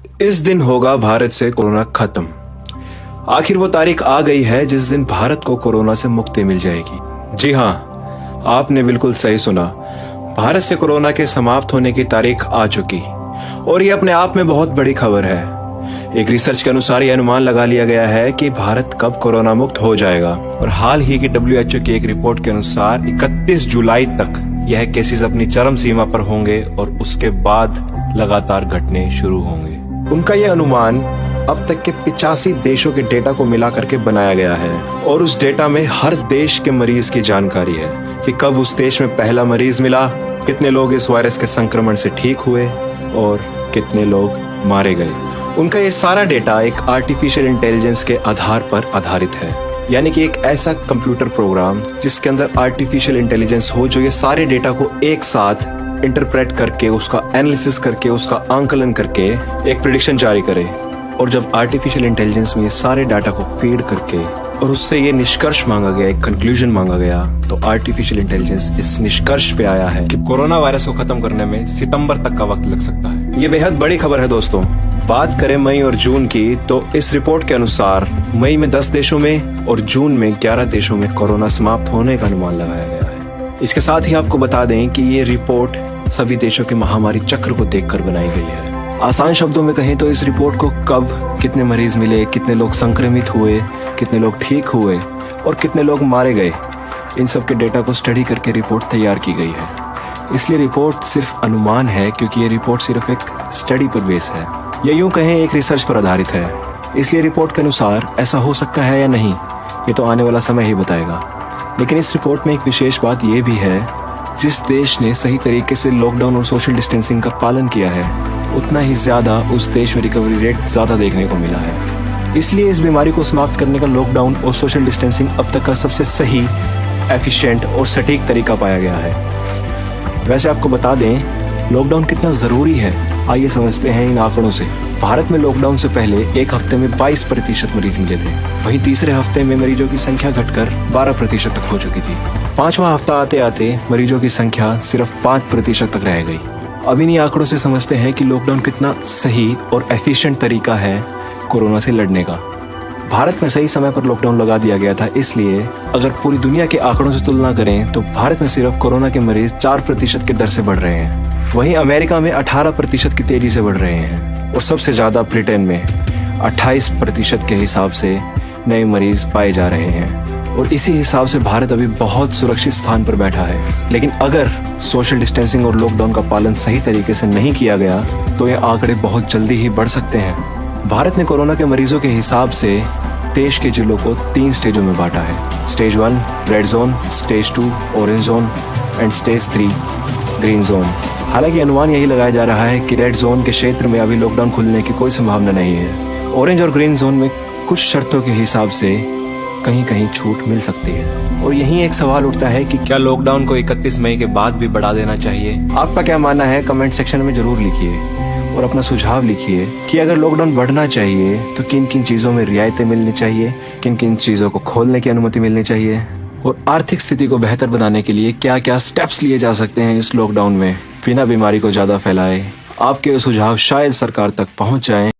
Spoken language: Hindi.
इस दिन होगा भारत से कोरोना खत्म। आखिर वो तारीख आ गई है जिस दिन भारत को कोरोना से मुक्ति मिल जाएगी। जी हाँ, आपने बिल्कुल सही सुना। भारत से कोरोना के समाप्त होने की तारीख आ चुकी और ये अपने आप में बहुत बड़ी खबर है। एक रिसर्च के अनुसार ये अनुमान लगा लिया गया है कि भारत कब कोरोना मुक्त हो जाएगा और हाल ही की WHO की एक रिपोर्ट के अनुसार 31 जुलाई तक यह केसेस अपनी चरम सीमा पर होंगे और उसके बाद लगातार घटने शुरू होंगे। उनका यह अनुमान अब तक के 85 देशों के डेटा को मिला करके बनाया गया है और उस डेटा में हर देश के मरीज की जानकारी है कि कब उस देश में पहला मरीज मिला, कितने लोग इस वायरस के संक्रमण से ठीक हुए और कितने लोग मारे गए। उनका ये सारा डेटा एक आर्टिफिशियल इंटेलिजेंस के आधार पर आधारित है, यानी कि एक ऐसा कंप्यूटर प्रोग्राम जिसके अंदर आर्टिफिशियल इंटेलिजेंस हो जो ये सारे डेटा को एक साथ इंटरप्रेट करके, उसका एनालिसिस करके, उसका आंकलन करके एक प्रेडिक्शन जारी करे। और जब आर्टिफिशियल इंटेलिजेंस में ये सारे डाटा को फीड करके और उससे ये निष्कर्ष मांगा गया, एक कंक्लूजन मांगा गया, तो आर्टिफिशियल इंटेलिजेंस इस निष्कर्ष पे आया है कि कोरोना वायरस को खत्म करने में सितंबर तक का वक्त लग सकता है। ये बेहद बड़ी खबर है दोस्तों। बात करें मई और जून की, तो इस रिपोर्ट के अनुसार मई में 10 देशों में और जून में 11 देशों में कोरोना समाप्त होने का अनुमान लगाया गया है। इसके साथ ही आपको बता दें कि ये रिपोर्ट सभी देशों के महामारी चक्र को देखकर बनाई गई है। आसान शब्दों में कहें तो इस रिपोर्ट को कब कितने मरीज मिले, कितने लोग संक्रमित हुए, कितने लोग ठीक हुए और कितने लोग मारे गए, इन सब के डेटा को स्टडी करके रिपोर्ट तैयार की गई है। इसलिए रिपोर्ट सिर्फ अनुमान है क्योंकि ये रिपोर्ट सिर्फ एक स्टडी पर बेस है, या यूं कहें एक रिसर्च पर आधारित है। इसलिए रिपोर्ट के अनुसार ऐसा हो सकता है या नहीं, ये तो आने वाला समय ही बताएगा। लेकिन इस रिपोर्ट में एक विशेष बात यह भी है, जिस देश ने सही तरीके से लॉकडाउन और सोशल डिस्टेंसिंग का पालन किया है उतना ही ज्यादा उस देश में रिकवरी रेट ज्यादा देखने को मिला है। इसलिए इस बीमारी को समाप्त करने का लॉकडाउन और सोशल डिस्टेंसिंग अब तक का सबसे सही, एफिशिएंट और सटीक तरीका पाया गया है। वैसे आपको बता दें लॉकडाउन कितना जरूरी है, आइए समझते हैं इन आंकड़ों से। भारत में लॉकडाउन से पहले एक हफ्ते में 22% मरीज मिले थे। वहीं तीसरे हफ्ते में मरीजों की संख्या घटकर 12% तक हो चुकी थी। 5वां हफ्ता आते आते मरीजों की संख्या सिर्फ 5% तक रह गई। अब इन्हीं आंकड़ों से समझते हैं कि लॉकडाउन कितना सही और एफिशिएंट तरीका है कोरोना से लड़ने का। भारत में सही समय पर लॉकडाउन लगा दिया गया था, इसलिए अगर पूरी दुनिया के आंकड़ों से तुलना करें तो भारत में सिर्फ कोरोना के मरीज 4% की दर से बढ़ रहे हैं। वहीं अमेरिका में 18% की तेजी से बढ़ रहे हैं और सबसे ज्यादा ब्रिटेन में 28% के हिसाब से नए मरीज पाए जा रहे हैं। और इसी हिसाब से भारत अभी बहुत सुरक्षित स्थान पर बैठा है। लेकिन अगर सोशल डिस्टेंसिंग और लॉकडाउन का पालन सही तरीके से नहीं किया गया तो ये आंकड़े बहुत जल्दी ही बढ़ सकते हैं। भारत ने कोरोना के मरीजों के हिसाब से देश के जिलों को 3 स्टेजों में बांटा है। Stage 1 red zone, stage 2 orange zone and stage 3 green zone. हालांकि अनुमान यही लगाया जा रहा है कि रेड जोन के क्षेत्र में अभी लॉकडाउन खुलने की कोई संभावना नहीं है। ऑरेंज और ग्रीन जोन में कुछ शर्तों के हिसाब से कहीं कहीं छूट मिल सकती है। और यही एक सवाल उठता है कि क्या लॉकडाउन को 31 मई के बाद भी बढ़ा देना चाहिए? आपका क्या मानना है कमेंट सेक्शन में जरूर लिखिए और अपना सुझाव लिखिए कि अगर लॉकडाउन बढ़ना चाहिए तो किन किन चीजों में रियायतें मिलनी चाहिए, किन किन चीजों को खोलने की अनुमति मिलनी चाहिए और आर्थिक स्थिति को बेहतर बनाने के लिए क्या क्या स्टेप्स लिए जा सकते हैं इस लॉकडाउन में बिना बीमारी को ज्यादा फैलाए। आपके सुझाव शायद सरकार तक पहुंच जाएं